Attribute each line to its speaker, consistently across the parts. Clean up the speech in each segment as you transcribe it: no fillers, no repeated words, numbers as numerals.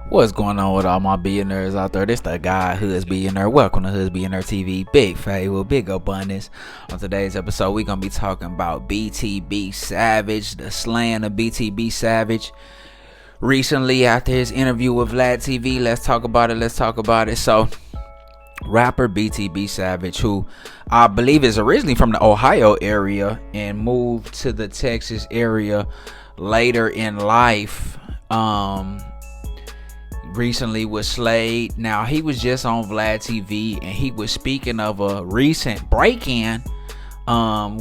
Speaker 1: What's going on with all my billionaires out there? This the guy Hoods Billionaire. Welcome to Hoods Billionaire TV. Big favor, big abundance. On today's episode, we're gonna be talking about BTB Savage, the slaying of BTB Savage. Recently, after his interview with VLADTV, let's talk about it. So, rapper BTB Savage, who I believe is originally from the Ohio area and moved to the Texas area later in life, recently was slayed. Now, he was just on Vlad TV and he was speaking of a recent break-in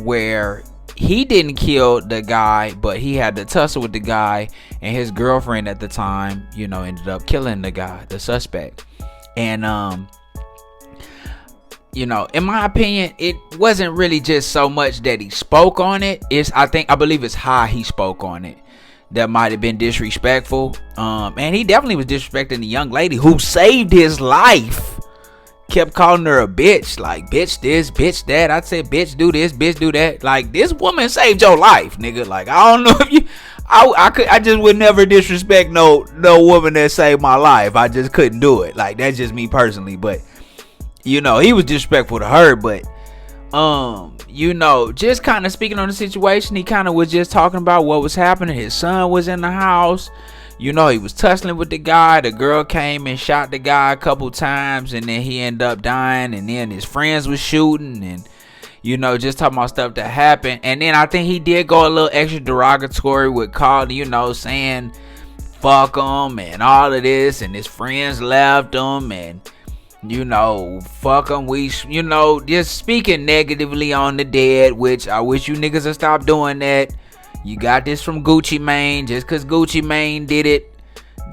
Speaker 1: where he didn't kill the guy, but he had to tussle with the guy, and his girlfriend at the time, ended up killing the guy, the suspect. And in my opinion, it wasn't really just so much that he spoke on it. I believe it's how he spoke on it that might have been disrespectful. And he definitely was disrespecting the young lady who saved his life. Kept calling her a bitch, like bitch this, bitch that. I said bitch do this, bitch do that. Like, this woman saved your life, nigga. Like, I don't know if you, I just would never disrespect no woman that saved my life. I just couldn't do it. Like, that's just me personally. But he was disrespectful to her. But just kind of speaking on the situation, he kind of was just talking about what was happening. His son was in the house. He was tussling with the guy. The girl came and shot the guy a couple times, and then he ended up dying. And then his friends was shooting, and just talking about stuff that happened. And then I think he did go a little extra derogatory with saying fuck him and all of this, and his friends left him, and fuck them. We, just speaking negatively on the dead, which I wish you niggas would stop doing that. You got this from Gucci Mane. Just because Gucci Mane did it,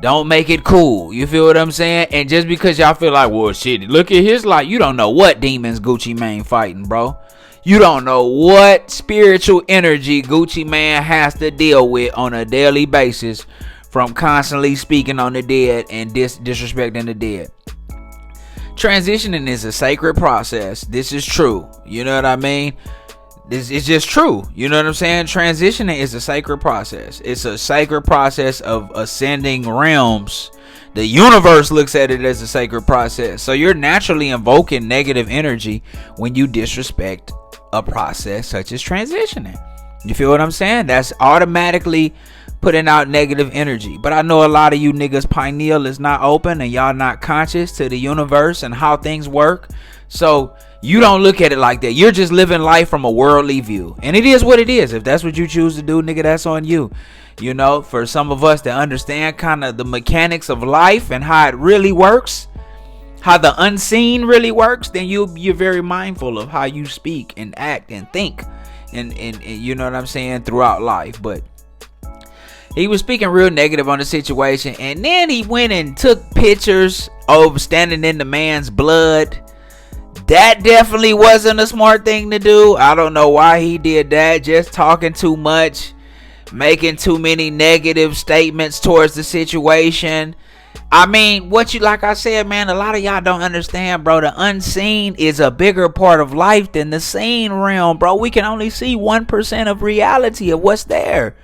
Speaker 1: don't make it cool. You feel what I'm saying? And just because y'all feel like, well, shit, look at his life. You don't know what demons Gucci Mane fighting, bro. You don't know what spiritual energy Gucci Mane has to deal with on a daily basis from constantly speaking on the dead and disrespecting the dead. Transitioning is a sacred process. This is true. You know what I mean? This is just true. You know what I'm saying? Transitioning is a sacred process. It's a sacred process of ascending realms. The universe looks at it as a sacred process. So you're naturally invoking negative energy when you disrespect a process such as transitioning. You feel what I'm saying? That's automatically putting out negative energy. But I know a lot of you niggas pineal is not open and y'all not conscious to the universe and how things work. So you don't look at it like that. You're just living life from a worldly view. And it is what it is. If that's what you choose to do, nigga, that's on you. For some of us that understand kind of the mechanics of life and how it really works, how the unseen really works, then you're very mindful of how you speak and act and think. And you know what I'm saying, throughout life. But he was speaking real negative on the situation, and then he went and took pictures of standing in the man's blood. That definitely wasn't a smart thing to do. I don't know why he did that. Just talking too much, making too many negative statements towards the situation. I mean, like I said, man, a lot of y'all don't understand, bro. The unseen is a bigger part of life than the seen realm, bro. We can only see 1% of reality of what's there.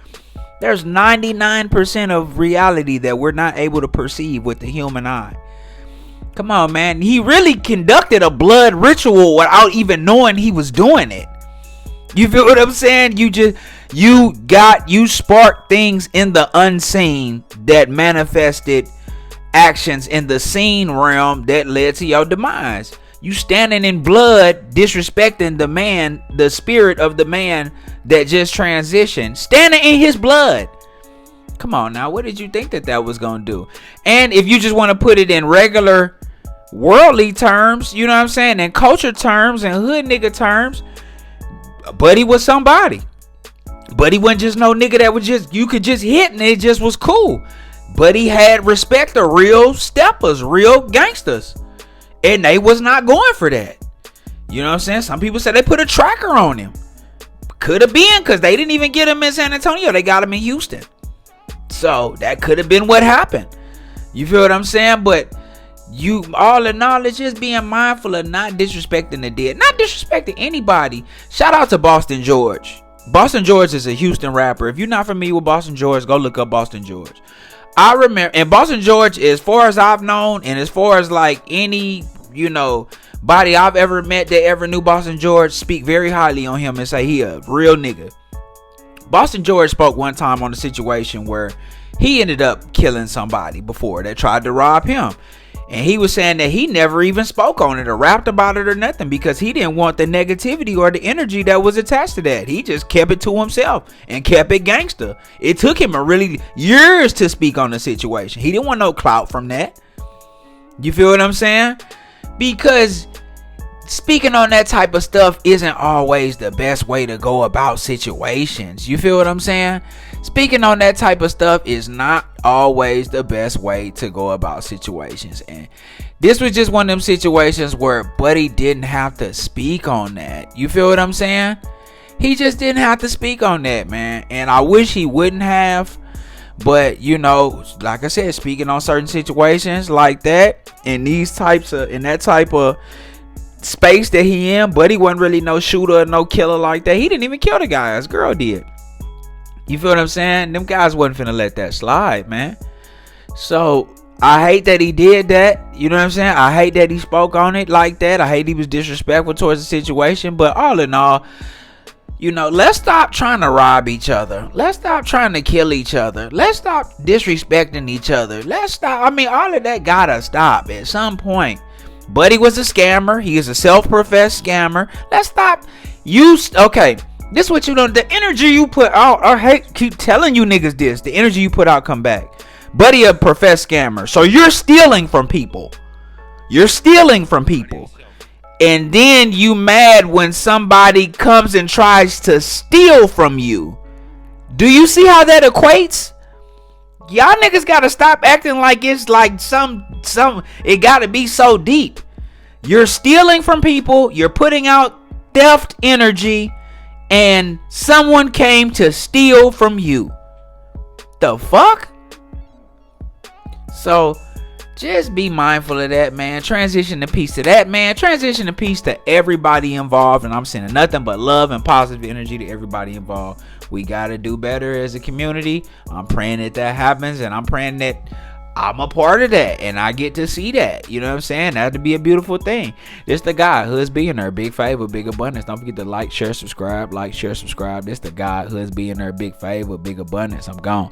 Speaker 1: There's 99% of reality that we're not able to perceive with the human eye. Come on, man. He really conducted a blood ritual without even knowing he was doing it. You feel what I'm saying? You sparked things in the unseen that manifested actions in the seen realm that led to your demise. You standing in blood, disrespecting the man, the spirit of the man that just transitioned, standing in his blood. Come on now, what did you think that was gonna do? And if you just want to put it in regular worldly terms, you know what I'm saying, in culture terms and hood nigga terms, Buddy was somebody. Buddy wasn't just no nigga that was just, you could just hit and it just was cool. Buddy had respect of real steppers, real gangsters. And they was not going for that. You know what I'm saying? Some people said they put a tracker on him. Could have been, because they didn't even get him in San Antonio. They got him in Houston. So that could have been what happened. You feel what I'm saying? But you, all in all, it's just being mindful of not disrespecting the dead. Not disrespecting anybody. Shout out to Boston George. Boston George is a Houston rapper. If you're not familiar with Boston George, go look up Boston George. I remember, and Boston George, as far as I've known, and as far as like any, body I've ever met that ever knew Boston George, speak very highly on him and say he a real nigga. Boston George spoke one time on a situation where he ended up killing somebody before that tried to rob him. And he was saying that he never even spoke on it or rapped about it or nothing because he didn't want the negativity or the energy that was attached to that. He just kept it to himself and kept it gangster. It took him years to speak on the situation. He didn't want no clout from that. You feel what I'm saying? Because speaking on that type of stuff isn't always the best way to go about situations. You feel what I'm saying? Speaking on that type of stuff is not always the best way to go about situations. And this was just one of them situations where Buddy didn't have to speak on that. You feel what I'm saying? He just didn't have to speak on that, man. And I wish he wouldn't have. But, like I said, speaking on certain situations like that, in that type of space that he in, Buddy wasn't really no shooter or no killer like that. He didn't even kill the guy. His girl did. You feel what I'm saying? Them guys wasn't finna let that slide, man. So I hate that he did that. You know what I'm saying? I hate that he spoke on it like that. I hate he was disrespectful towards the situation. But all in all, let's stop trying to rob each other. Let's stop trying to kill each other. Let's stop disrespecting each other. Let's stop. All of that gotta stop at some point. Buddy was a scammer. He is a self-professed scammer. Let's stop. Okay. This what the energy you put out. I keep telling you niggas this. The energy you put out come back. Buddy a professed scammer. So you're stealing from people. And then you mad when somebody comes and tries to steal from you. Do you see how that equates? Y'all niggas gotta stop acting like it's like it gotta be so deep. You're stealing from people. You're putting out theft energy. And someone came to steal from you. The fuck? So just be mindful of that, man. Transition to peace to that, man. Transition to peace to everybody involved. And I'm sending nothing but love and positive energy to everybody involved. We got to do better as a community. I'm praying that happens. And I'm praying that I'm a part of that and I get to see that. You know what I'm saying? That'd be a beautiful thing. This the guy, Hoods Billionaire, big favor, big abundance. Don't forget to like, share, subscribe. This the guy, Hoods Billionaire, big favor, big abundance. I'm gone.